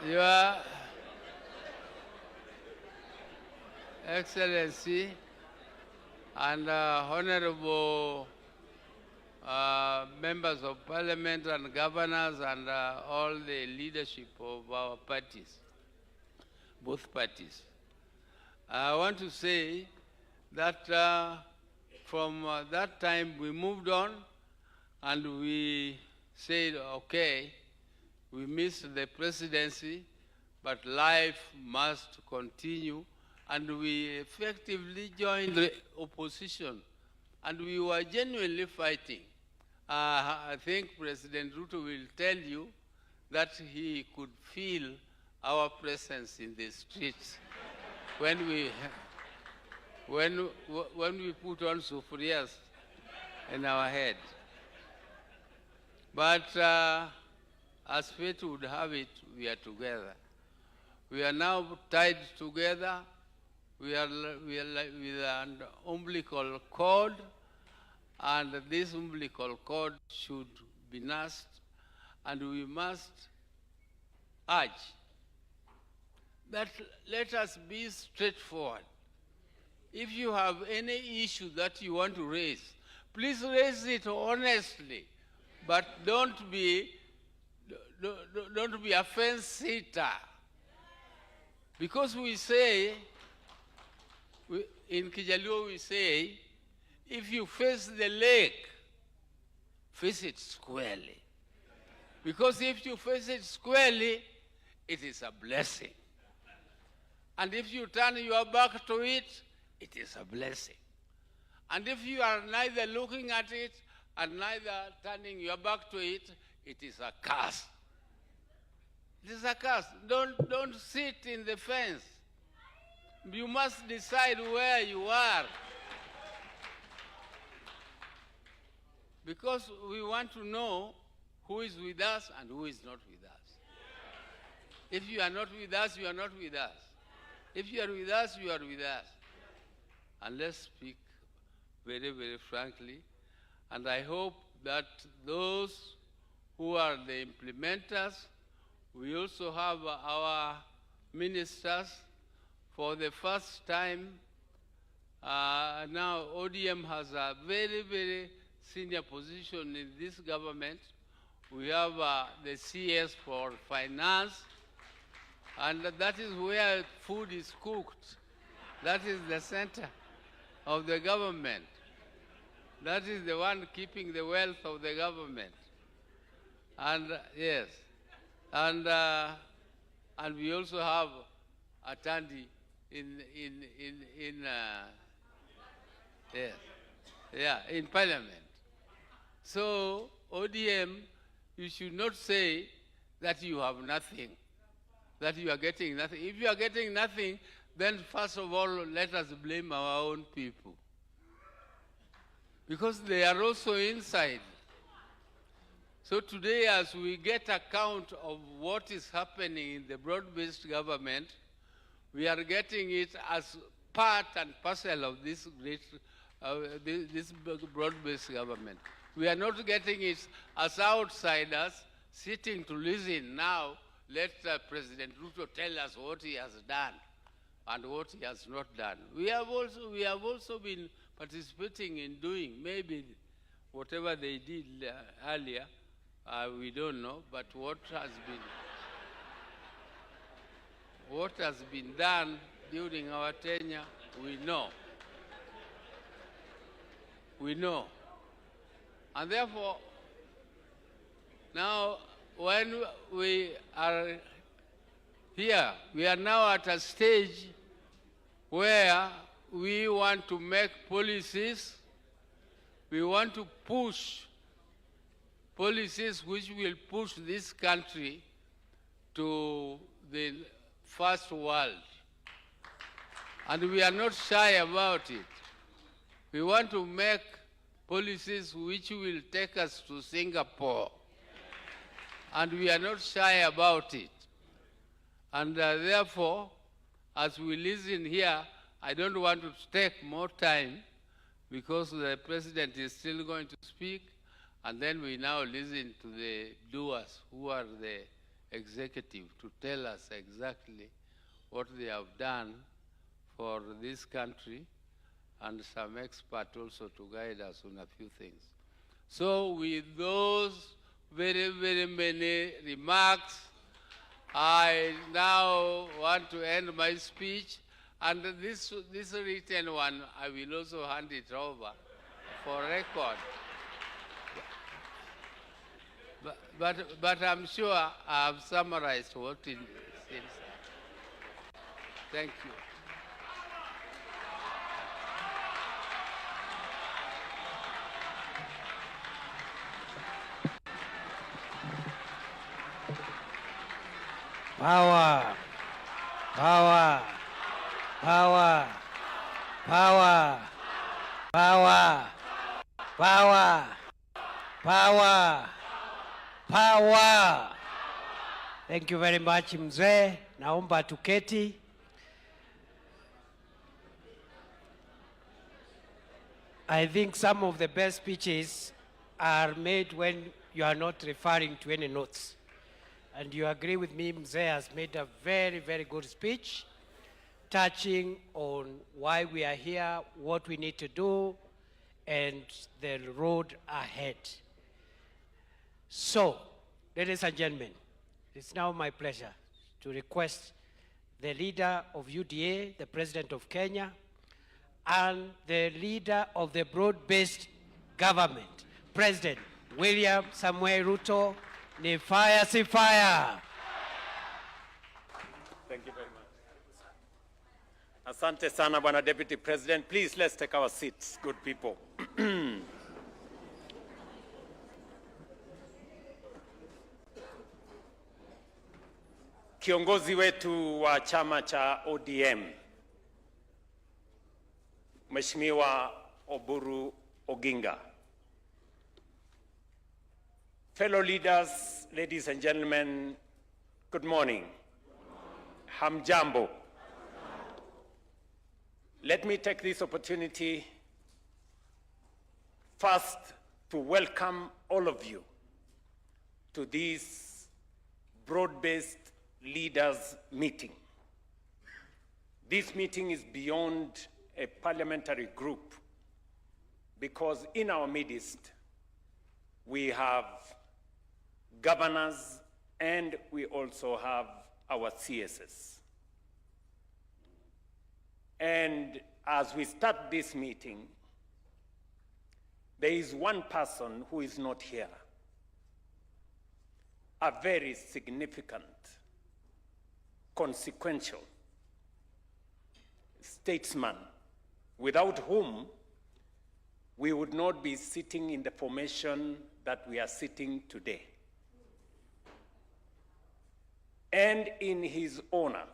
Your Excellency and honorable members of parliament and governors and all the leadership of our parties, both parties. I want to say that from that time we moved on and we said, okay, we missed the presidency, but life must continue, and we effectively joined the opposition, and we were genuinely fighting. I think President Ruto will tell you that he could feel our presence in the streets when we put on sufurias in our head. But as fate would have it, we are together. We are now tied together. We are with an umbilical cord, and this umbilical cord should be nursed, and we must urge that let us be straightforward. If you have any issue that you want to raise, please raise it honestly, but don't be a fence-sitter. Because we say, in Kijaluo we say, if you face the lake, face it squarely. Because if you face it squarely, it is a blessing. And if you turn your back to it, it is a blessing. And if you are neither looking at it and neither turning your back to it, it is a curse. It is a curse. Don't sit in the fence. You must decide where you are. Because we want to know who is with us and who is not with us. If you are not with us, you are not with us. If you are with us, you are with us. And let's speak very, very frankly. And I hope that those who are the implementers, we also have our ministers. For the first time, now ODM has a very, very senior position in this government. We have the CS for finance, and that is where food is cooked. That is the center of the government. That is the one keeping the wealth of the government. And yes, and we also have a Tandi in parliament. So ODM, you should not say that you have nothing, that you are getting nothing. If you are getting nothing, then first of all, let us blame our own people. Because they are also inside. So today, as we get account of what is happening in the broad-based government, we are getting it as part and parcel of this great, this broad-based government. We are not getting it as outsiders sitting to listen. Now, let President Ruto tell us what he has done and what he has not done. We have also been participating in doing maybe whatever they did earlier. We don't know, but what has been done during our tenure, we know. We know. And therefore, now when we are here, we are now at a stage where we want to make policies, we want to push policies which will push this country to the first world. And we are not shy about it. We want to make policies which will take us to Singapore. And we are not shy about it. And therefore, as we listen here, I don't want to take more time because the president is still going to speak, and then we now listen to the doers who are the executive to tell us exactly what they have done for this country, and some expert also to guide us on a few things. So with those very, very many remarks, I now want to end my speech, and this written one, I will also hand it over for record. But I'm sure I have summarized what it is. Thank you. Power, power, power, power, power, power, power, power. Thank you very much, mzee. Naomba tuketi. I think some of the best speeches are made when you are not referring to any notes. And you agree with me, Mzee has made a very, very good speech, touching on why we are here, what we need to do, and the road ahead. So, ladies and gentlemen, it's now my pleasure to request the leader of UDA, the President of Kenya, and the leader of the broad-based government, President William Samuel Ruto. Ni fire, si fire. Thank you very much. Asante sana, Bwana Deputy President. Please, let's take our seats, good people. Kiongozi wetu wa chama cha ODM, Mheshimiwa Oburu Oginga. Fellow leaders, ladies and gentlemen, good morning. Hamjambo. Let me take this opportunity first to welcome all of you to this broad-based leaders meeting. This meeting is beyond a parliamentary group because in our midst we have governors, and we also have our CSS. And as we start this meeting, there is one person who is not here, a very significant, consequential statesman, without whom we would not be sitting in the formation that we are sitting today. And in his honor,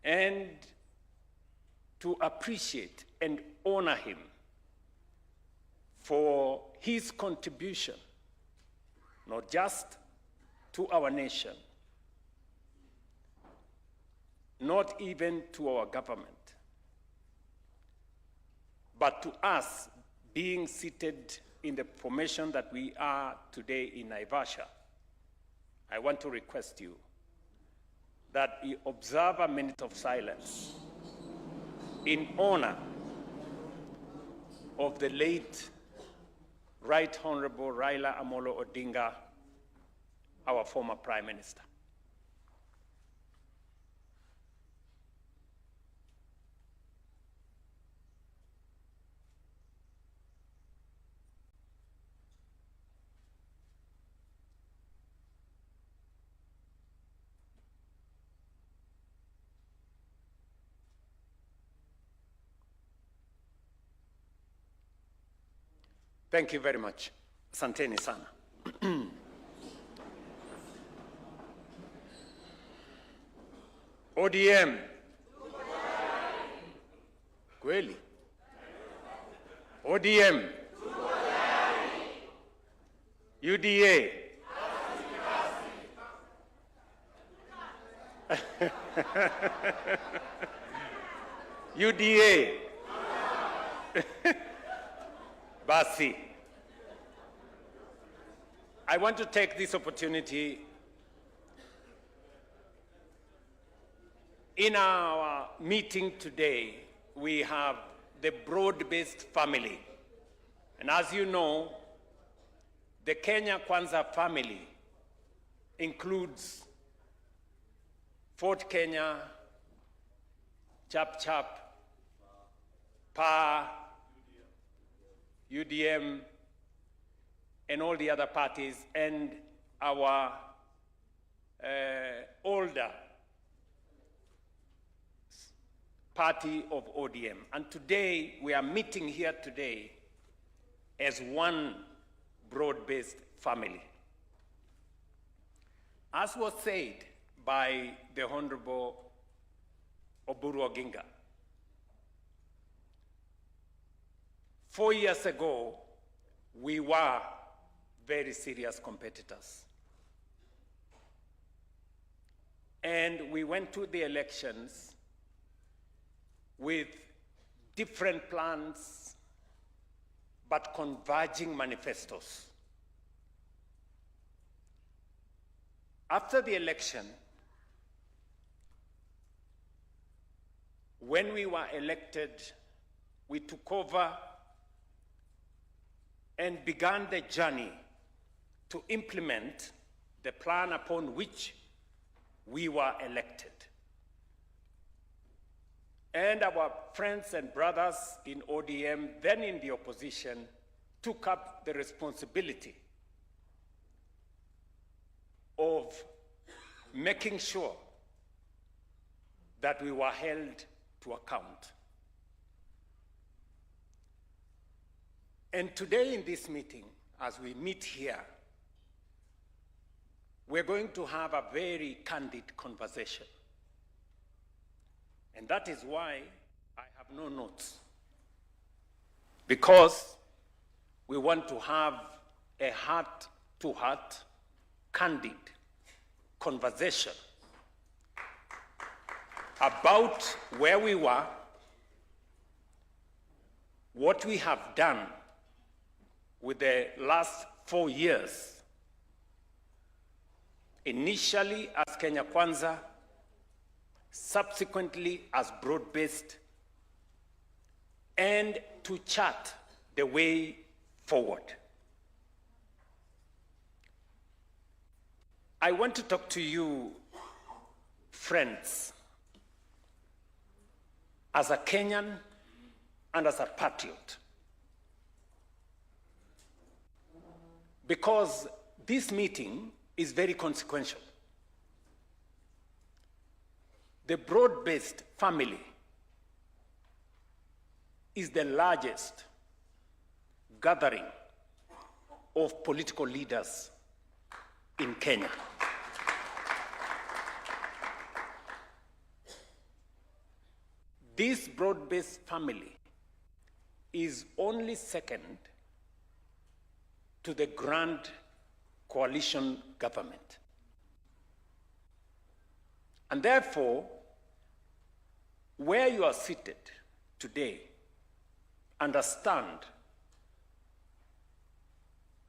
and to appreciate and honor him for his contribution, not just to our nation, not even to our government, but to us being seated in the formation that we are today in Naivasha. I want to request you that you observe a minute of silence in honor of the late Right Honorable Raila Amolo Odinga, our former Prime Minister. Thank you very much. Asanteni sana. ODM. Kweli. ODM. UDA. UDA. Basi. I want to take this opportunity in our meeting today. We have the broad-based family. And as you know, the Kenya Kwanza family includes Fort Kenya, Chap Chap, PA, UDM, and all the other parties, and our older party of ODM. And today, we are meeting here today as one broad-based family. As was said by the Honorable Oburu Oginga, 4 years ago, we were very serious competitors. And we went to the elections with different plans, but converging manifestos. After the election, when we were elected, we took over and began the journey to implement the plan upon which we were elected. And our friends and brothers in ODM, then in the opposition, took up the responsibility of making sure that we were held to account. And today in this meeting, as we meet here, we're going to have a very candid conversation. And that is why I have no notes. Because we want to have a heart-to-heart, candid conversation about where we were, what we have done with the last 4 years, initially as Kenya Kwanza, subsequently as broad-based, and to chart the way forward. I want to talk to you, friends, as a Kenyan and as a patriot. Because this meeting is very consequential. The broad-based family is the largest gathering of political leaders in Kenya. This broad-based family is only second to the Grand Coalition government. And therefore, where you are seated today, understand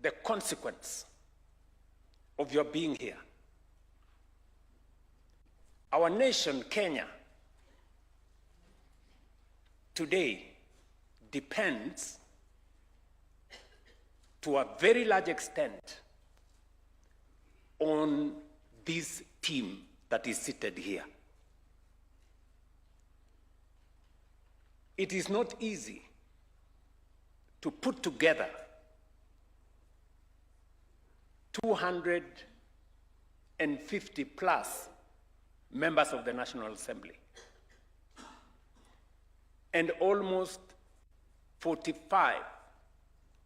the consequence of your being here. Our nation, Kenya, today depends to a very large extent on this team that is seated here. It is not easy to put together 250 plus members of the National Assembly and almost 45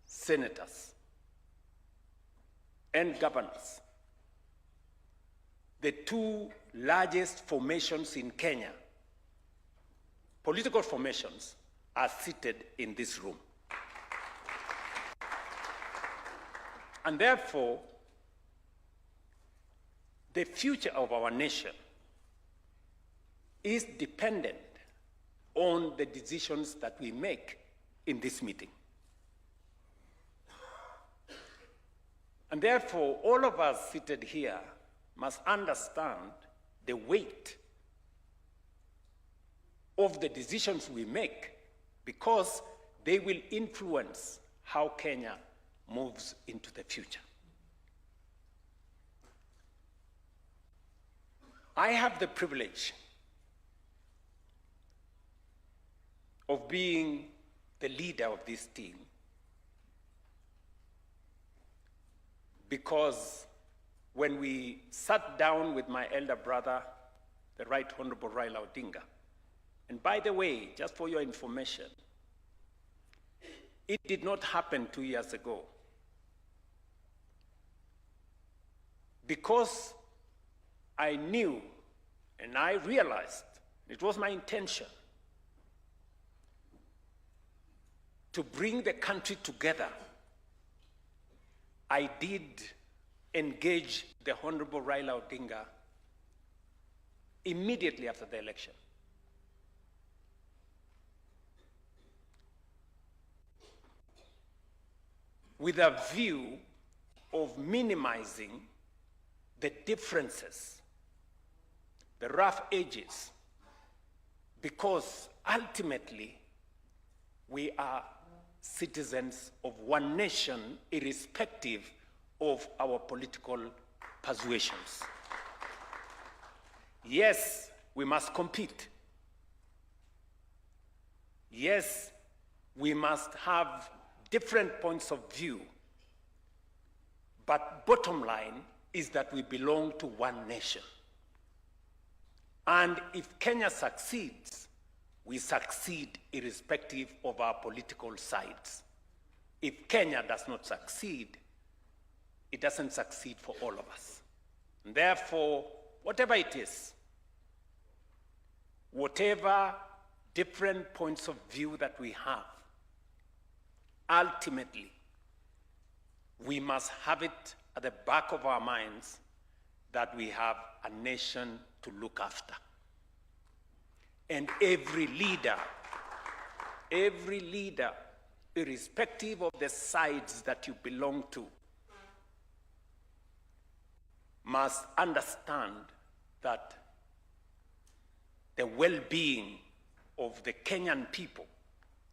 senators and governors. The two largest formations in Kenya, political formations, are seated in this room. And therefore, the future of our nation is dependent on the decisions that we make in this meeting. And therefore, all of us seated here must understand the weight of the decisions we make, because they will influence how Kenya moves into the future. I have the privilege of being the leader of this team because when we sat down with my elder brother, the Right Honorable Raila Odinga, and by the way, just for your information, it did not happen 2 years ago. Because I knew and I realized it was my intention to bring the country together, I did engage the Honorable Raila Odinga immediately after the election. With a view of minimizing the differences, the rough edges, because ultimately we are citizens of one nation, irrespective of our political persuasions. Yes, we must compete. Yes, we must have different points of view, but bottom line is that we belong to one nation. And if Kenya succeeds, we succeed irrespective of our political sides. If Kenya does not succeed, it doesn't succeed for all of us. And therefore, whatever it is, whatever different points of view that we have, ultimately, we must have it at the back of our minds that we have a nation to look after. And every leader, irrespective of the sides that you belong to, must understand that the well-being of the Kenyan people,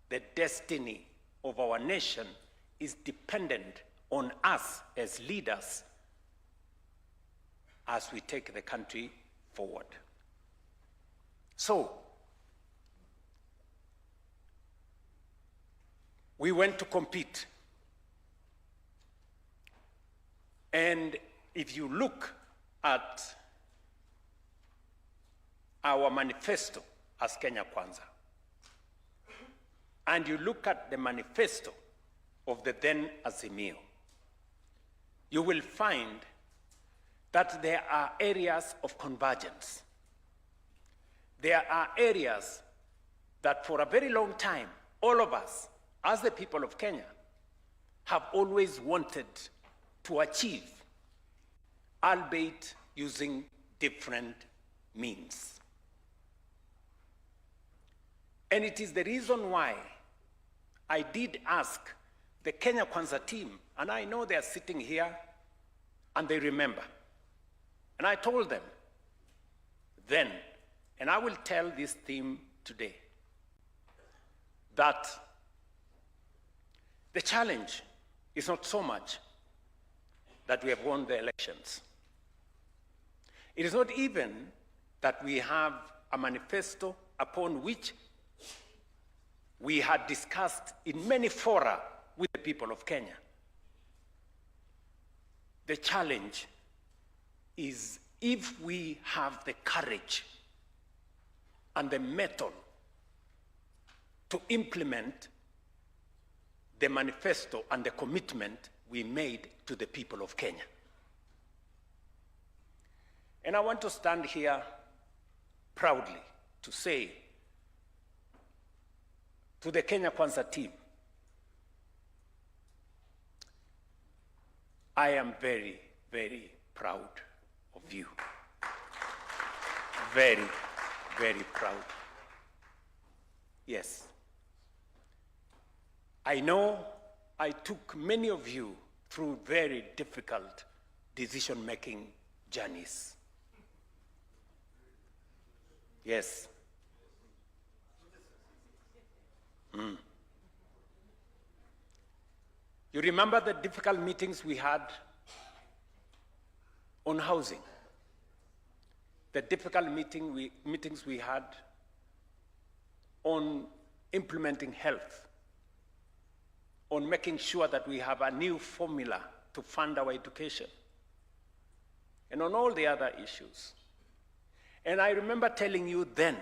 the destiny of our nation, is dependent on us as leaders as we take the country forward. So, we went to compete. And if you look at our manifesto as Kenya Kwanza, and you look at the manifesto of the then Azimio, you will find that there are areas of convergence. There are areas that for a very long time, all of us, as the people of Kenya, have always wanted to achieve, albeit using different means. And it is the reason why I did ask the Kenya Kwanza team, and I know they are sitting here and they remember. And I told them then, and I will tell this team today, that the challenge is not so much that we have won the elections. It is not even that we have a manifesto upon which we had discussed in many fora with the people of Kenya. The challenge is if we have the courage and the mettle to implement the manifesto and the commitment we made to the people of Kenya. And I want to stand here proudly to say to the Kenya Kwanza team, I am very, very proud of you. Very, very proud. Yes. I know I took many of you through very difficult decision-making journeys. Yes. You remember the difficult meetings we had on housing, the difficult meetings we had on implementing health, on making sure that we have a new formula to fund our education, and on all the other issues. And I remember telling you then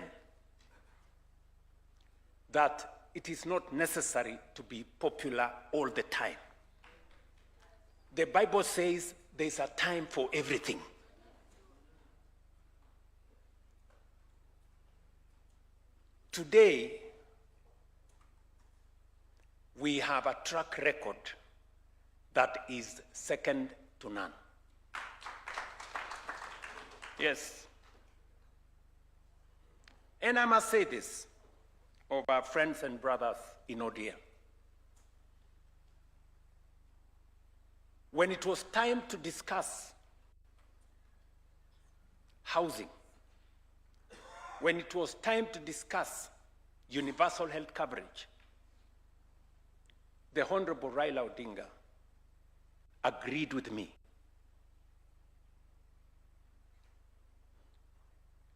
that it is not necessary to be popular all the time. The Bible says there's a time for everything. Today, we have a track record that is second to none. Yes. And I must say this of our friends and brothers in ODM. When it was time to discuss housing, when it was time to discuss universal health coverage, the Honorable Raila Odinga agreed with me.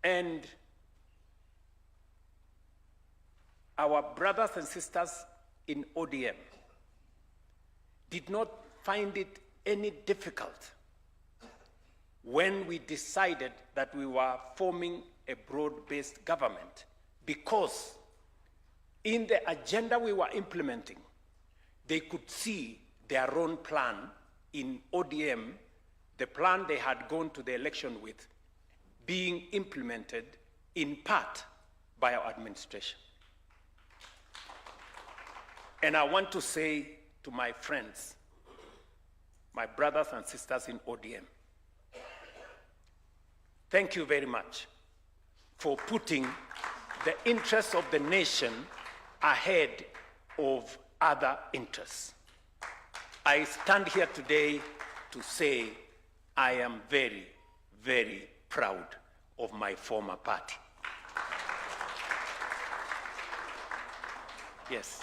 And our brothers and sisters in ODM did not find it any difficult when we decided that we were forming a broad-based government, because in the agenda we were implementing, they could see their own plan in ODM, the plan they had gone to the election with, being implemented in part by our administration. And I want to say to my friends, my brothers and sisters in ODM, thank you very much for putting the interests of the nation ahead of other interests. I stand here today to say I am very, very proud of my former party. Yes.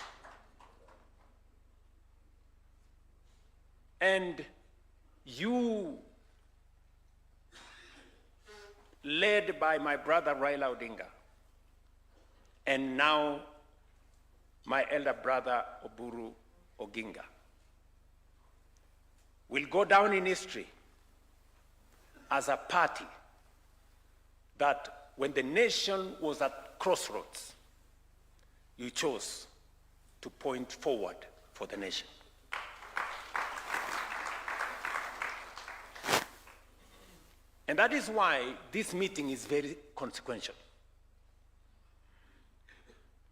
And you, led by my brother Raila Odinga, and now my elder brother Oburu Oginga, will go down in history as a party that when the nation was at crossroads, you chose to point forward for the nation. And that is why this meeting is very consequential.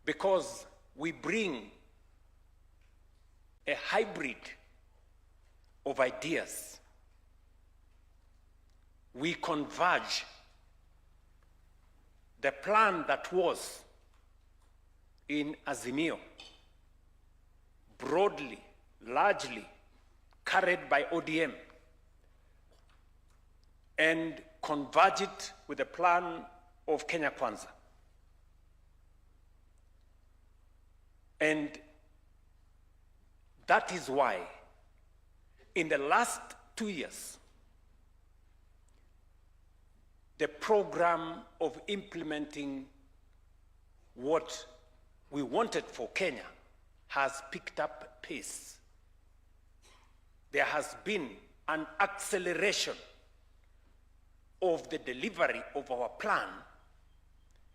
Because we bring a hybrid of ideas. We converge. The plan that was in Azimio, broadly, largely carried by ODM, and converge it with the plan of Kenya Kwanza. And that is why in the last 2 years, the program of implementing what we wanted for Kenya has picked up pace. There has been an acceleration of the delivery of our plan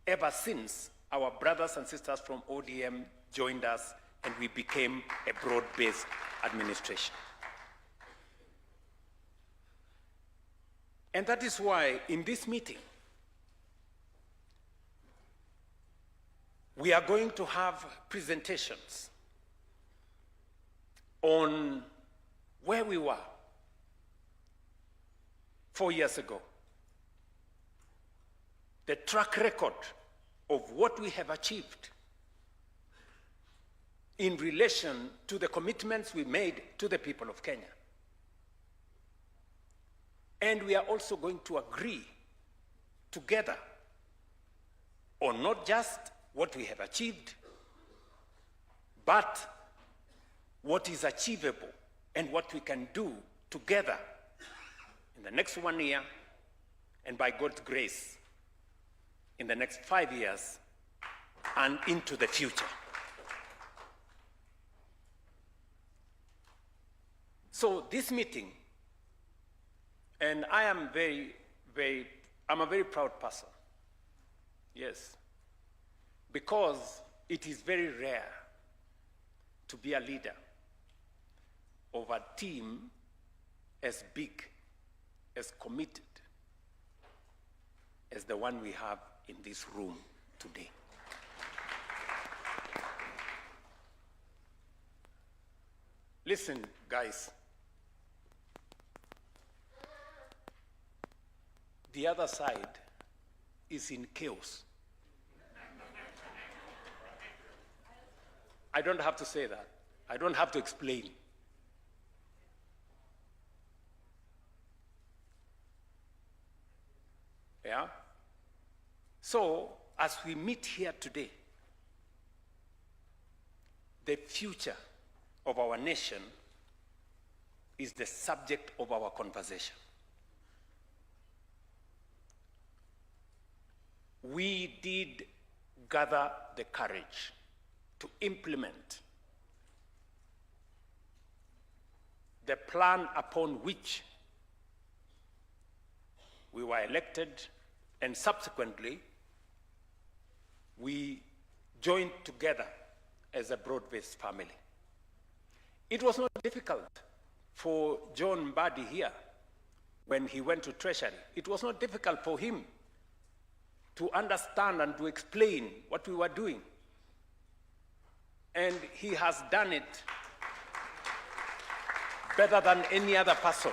ever since our brothers and sisters from ODM joined us and we became a broad-based administration. And that is why in this meeting, we are going to have presentations on where we were 4 years ago, the track record of what we have achieved in relation to the commitments we made to the people of Kenya, And we are also going to agree together on not just what we have achieved, but what is achievable and what we can do together in the next 1 year, and by God's grace, in the next 5 years and into the future. So this meeting, and I am I'm a very proud person, yes, because it is very rare to be a leader of a team as big, as committed as the one we have in this room today. Listen, guys. The other side is in chaos. I don't have to say that. I don't have to explain. Yeah? So, as we meet here today, the future of our nation is the subject of our conversation. We did gather the courage to implement the plan upon which we were elected, and subsequently we joined together as a broad-based family. It was not difficult for John Mbadi here when he went to Treasury. It was not difficult for him to understand and to explain what we were doing. And he has done it better than any other person.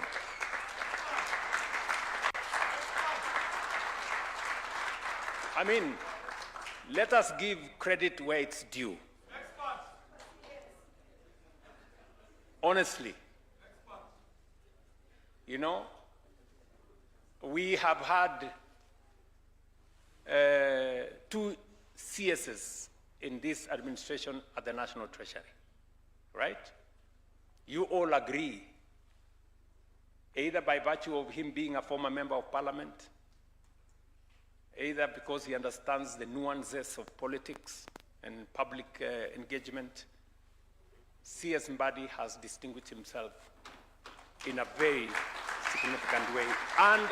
I mean, let us give credit where it's due. Honestly. You know, we have had 2 CSs in this administration at the National Treasury, right? You all agree, either by virtue of him being a former member of parliament, either because he understands the nuances of politics and public engagement. C.S. Mbadi has distinguished himself in a very significant way and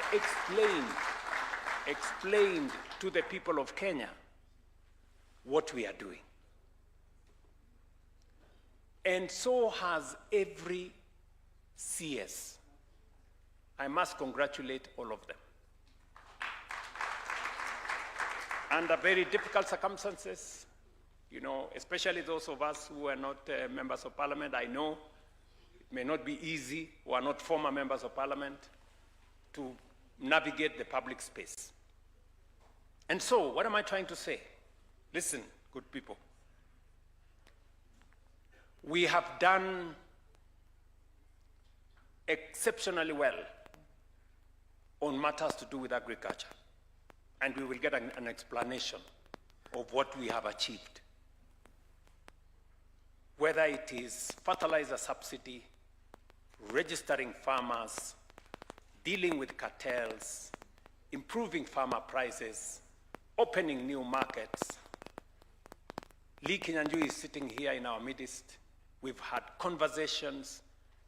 explained to the people of Kenya what we are doing. And so has every CS. I must congratulate all of them. Under very difficult circumstances, you know, especially those of us who are not members of parliament, I know it may not be easy, who are not former members of parliament, to navigate the public space. And so, what am I trying to say? Listen, good people. We have done exceptionally well on matters to do with agriculture. And we will get an explanation of what we have achieved. Whether it is fertilizer subsidy, registering farmers, dealing with cartels, improving farmer prices, opening new markets. Lee Kinyanjui is sitting here in our midst. We've had conversations.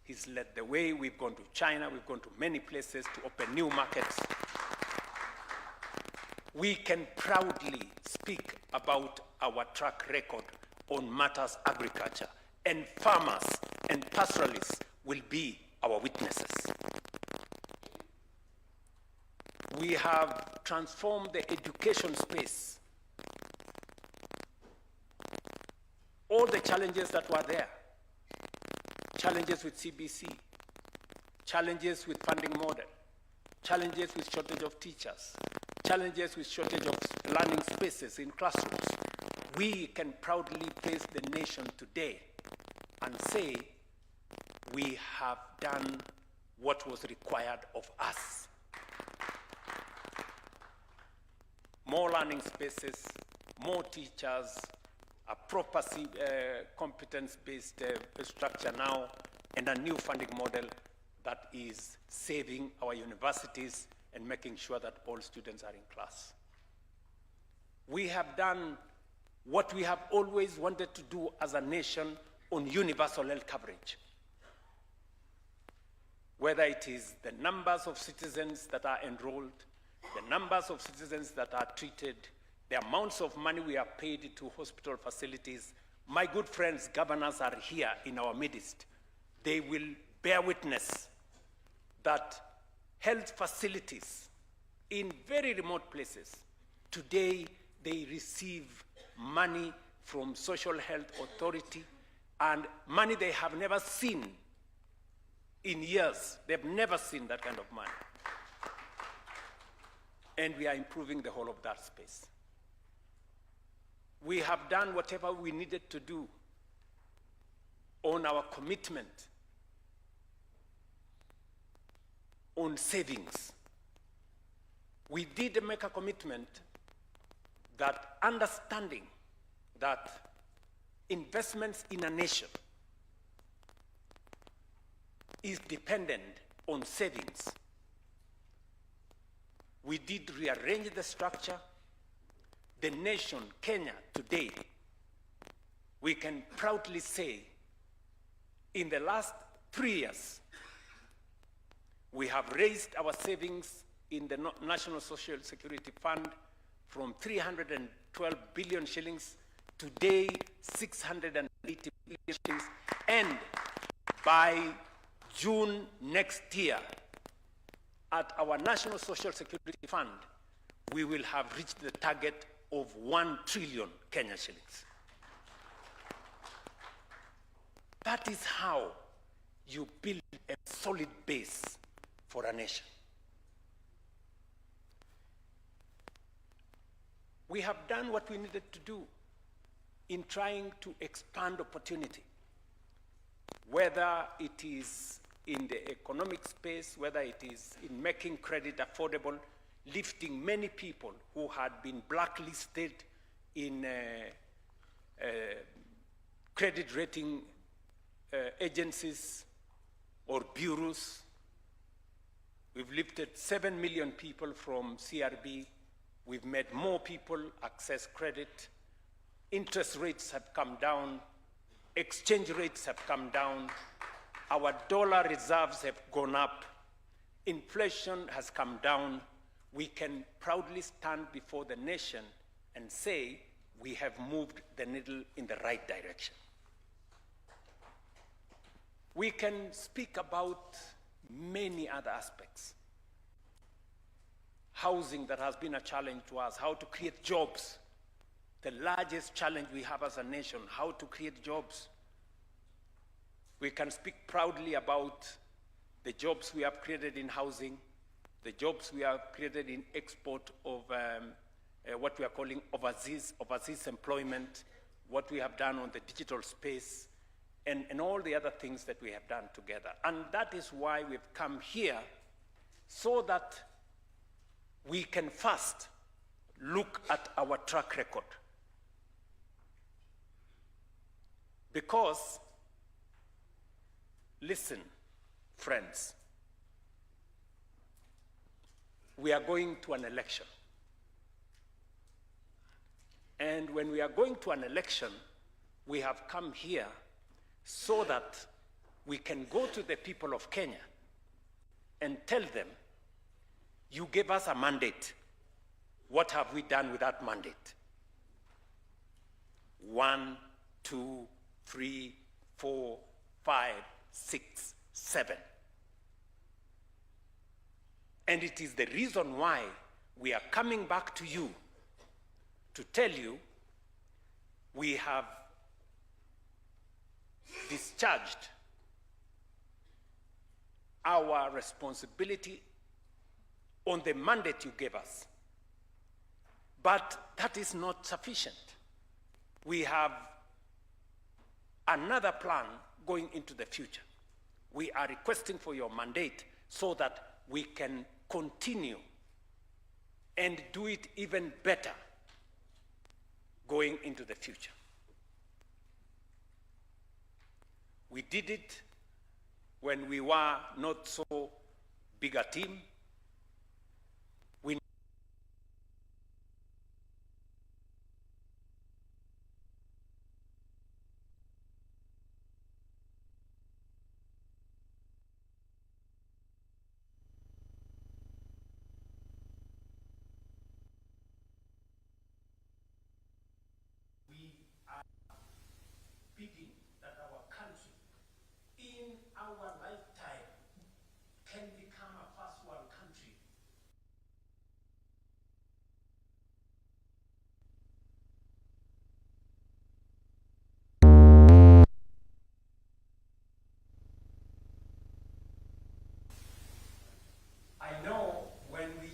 He's led the way. We've gone to China. We've gone to many places to open new markets. We can proudly speak about our track record on matters agriculture, and farmers and pastoralists will be our witnesses. We have transformed the education space. All the challenges that were there, challenges with CBC, challenges with funding model, challenges with shortage of teachers, challenges with shortage of learning spaces in classrooms, we can proudly face the nation today and say we have done what was required of us. More learning spaces, more teachers, a proper competence-based structure now, and a new funding model that is saving our universities and making sure that all students are in class. We have done what we have always wanted to do as a nation on universal health coverage. Whether it is the numbers of citizens that are enrolled, the numbers of citizens that are treated, the amounts of money we have paid to hospital facilities. My good friends, governors are here in our midst. They will bear witness that health facilities in very remote places, today they receive money from Social Health Authority and money they have never seen in years. They've never seen that kind of money. And we are improving the whole of that space. We have done whatever we needed to do on our commitment on savings. We did make a commitment that understanding that investments in a nation is dependent on savings. We did rearrange the structure. The nation, Kenya, today, we can proudly say, in the last 3 years, we have raised our savings in the National Social Security Fund from 312 billion shillings, today 680 billion shillings, and by June next year, at our National Social Security Fund, we will have reached the target of 1 trillion Kenya shillings. That is how you build a solid base for a nation. We have done what we needed to do in trying to expand opportunity, whether it is in the economic space, whether it is in making credit affordable, lifting many people who had been blacklisted in credit rating agencies or bureaus. We've lifted 7 million people from CRB. We've made more people access credit. Interest rates have come down. Exchange rates have come down. Our dollar reserves have gone up. Inflation has come down. We can proudly stand before the nation and say we have moved the needle in the right direction. We can speak about many other aspects. Housing that has been a challenge to us, how to create jobs. The largest challenge we have as a nation, how to create jobs. We can speak proudly about the jobs we have created in housing, the jobs we have created in export of what we are calling overseas employment, what we have done on the digital space, and all the other things that we have done together. And that is why we've come here, so that we can first look at our track record. Because, listen, friends, we are going to an election. And when we are going to an election, we have come here so that we can go to the people of Kenya and tell them, you gave us a mandate. What have we done with that mandate? 1, 2, 3, 4, 5, 6, 7. And it is the reason why we are coming back to you to tell you we have discharged our responsibility on the mandate you gave us. But that is not sufficient. We have another plan going into the future. We are requesting for your mandate so that we can continue and do it even better going into the future. We did it when we were not so big a team. We are bidding that our country, in our lifetime, can become a first world country. I know when we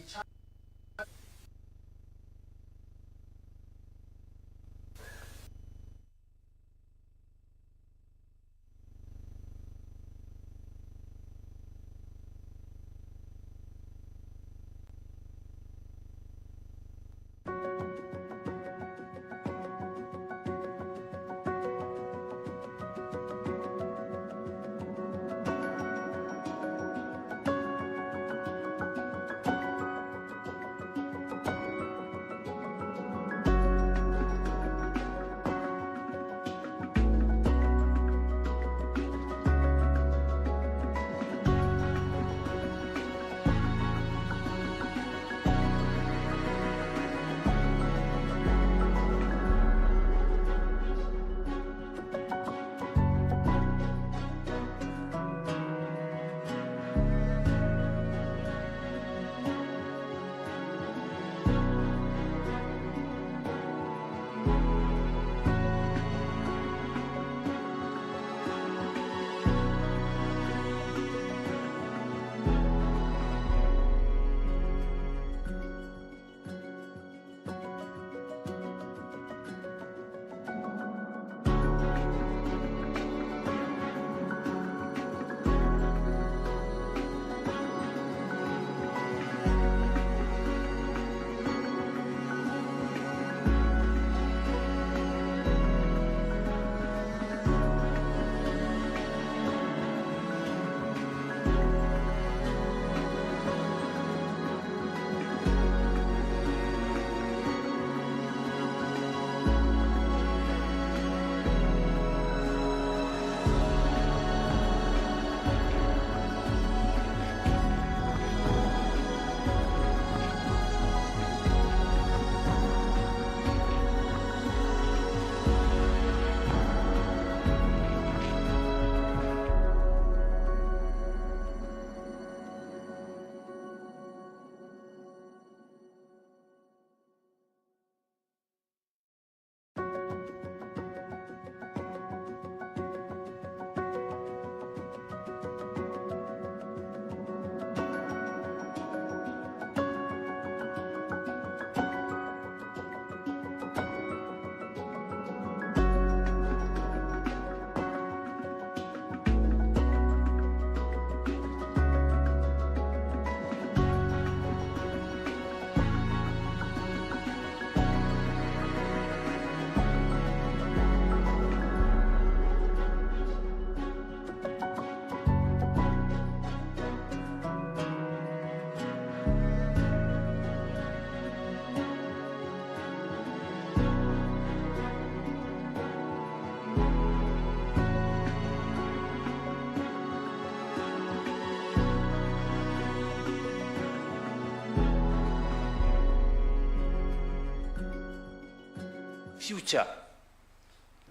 future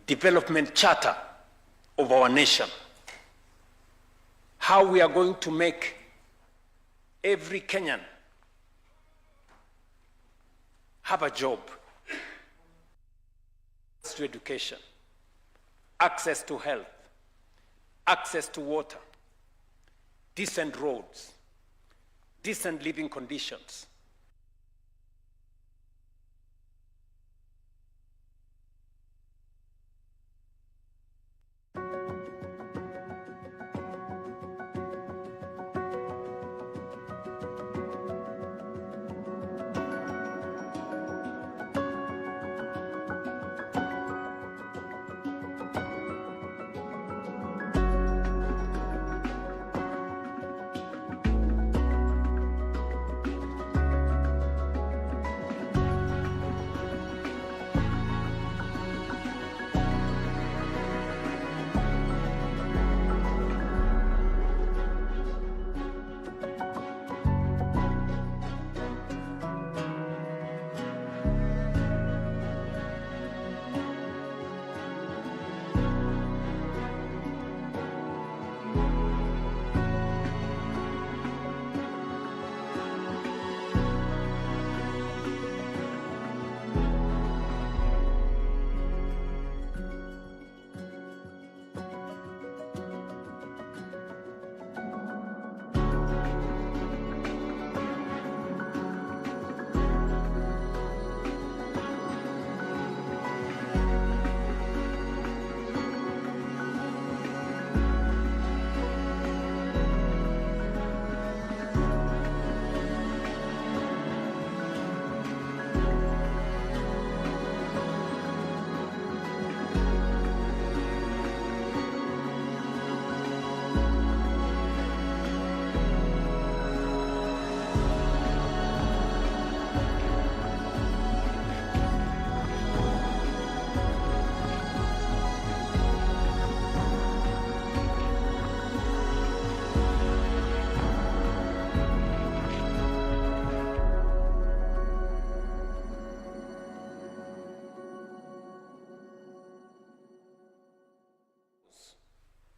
development charter of our nation, how we are going to make every Kenyan have a job, access to education, access to health, access to water, decent roads, decent living conditions.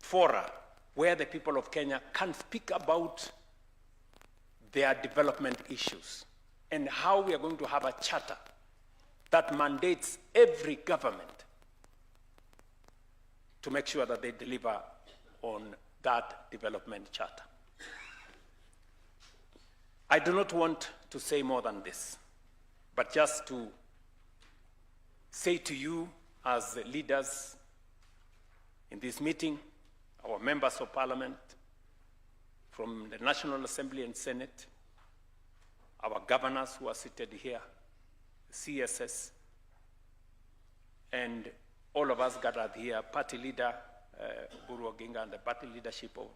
fora where the people of Kenya can speak about their development issues and how we are going to have a charter that mandates every government to make sure that they deliver on that development charter. I do not want to say more than this, but just to say to you as the leaders in this meeting, our members of parliament from the National Assembly and Senate, our governors who are seated here, CSS, and all of us gathered here, party leader, Oburu and the party leadership of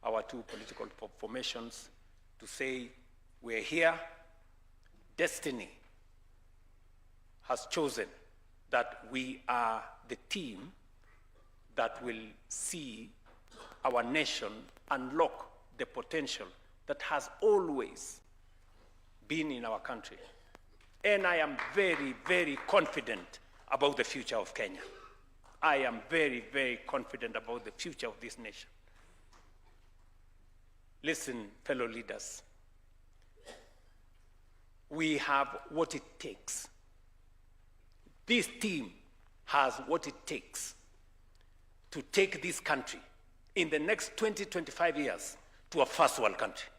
our two political formations, to say we're here. Destiny has chosen that we are the team that will see our nation unlock the potential that has always been in our country. And I am very, very confident about the future of Kenya. I am very, very confident about the future of this nation. Listen, fellow leaders, we have what it takes. This team has what it takes to take this country in the next 20, 25 years to a first world country.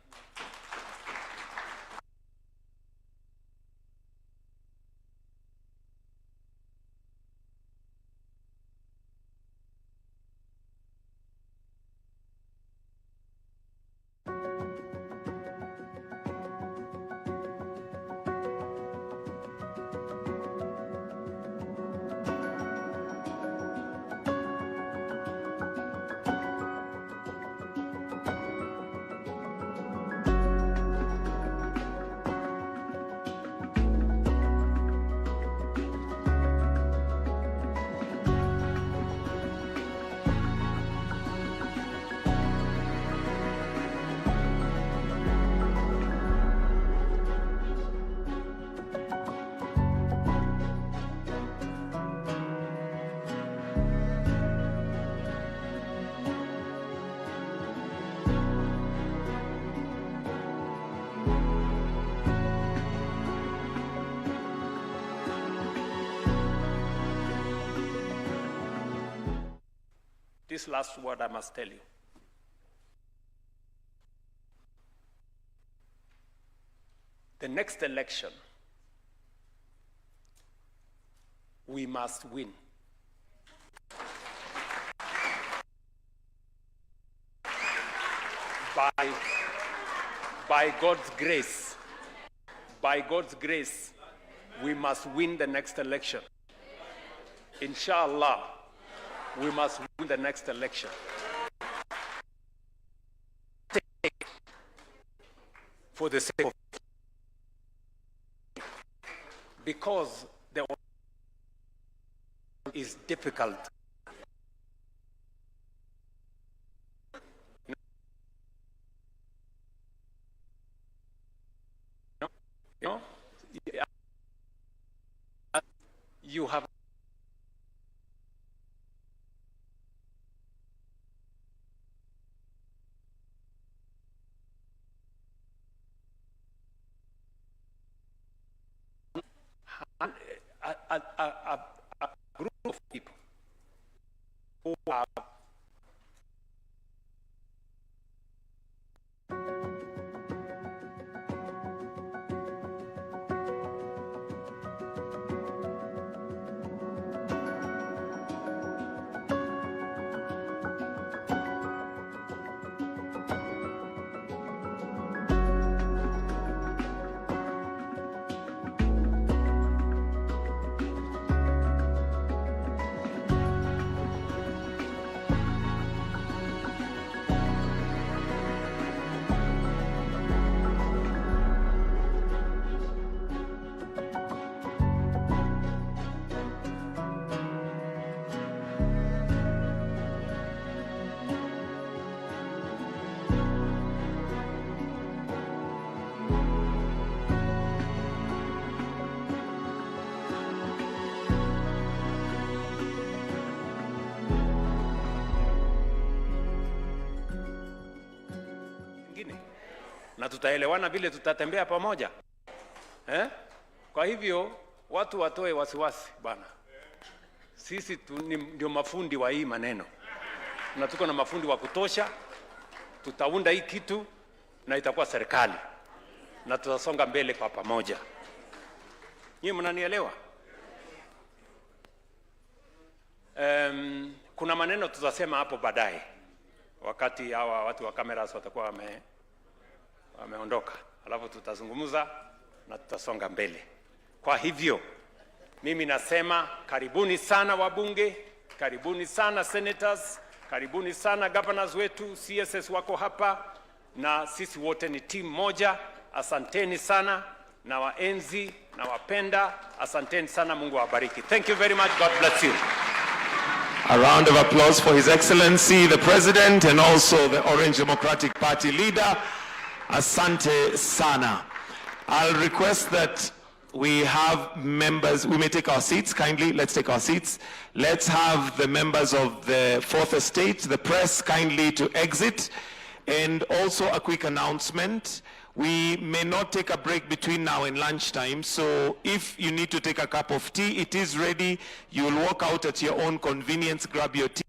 This last word I must tell you. The next election, we must win. By God's grace, we must win the next election. Inshallah, we must win the next election. For the sake of, because the is difficult. You know, you have a group of people who are na tutaelewana vile tutatembea pamoja. Kwa hivyo watu watoe wasiwasi bana. Sisi ndio mafundi wa hii maneno, na tuko na mafundi wa kutosha. Tutaunda hii kitu na itakuwa serikali, na tutasonga mbele kwa pamoja. Nyinyi mnanielewa? Kuna maneno tutasema hapo baadaye, wakati hawa watu wa cameras watakuwa wameondoka, alafu tutazungumza na tutasonga mbele. Kwa hivyo mimi nasema karibuni sana wabunge, karibuni sana senators, karibuni sana governors wetu, CSS wako hapa, na sisi wote ni timu moja. Asanteni sana, na waenzi na wapenda. Asanteni sana, Mungu awabariki. Thank you very much. God bless you. A round of applause for His Excellency the President and also the Orange Democratic Party leader. Asante sana. I'll request that we have members, we may take our seats kindly. Let's take our seats. Let's have the members of the Fourth Estate, the press, kindly to exit. And also a quick announcement. We may not take a break between now and lunchtime, so if you need to take a cup of tea, it is ready. You will walk out at your own convenience, grab your tea.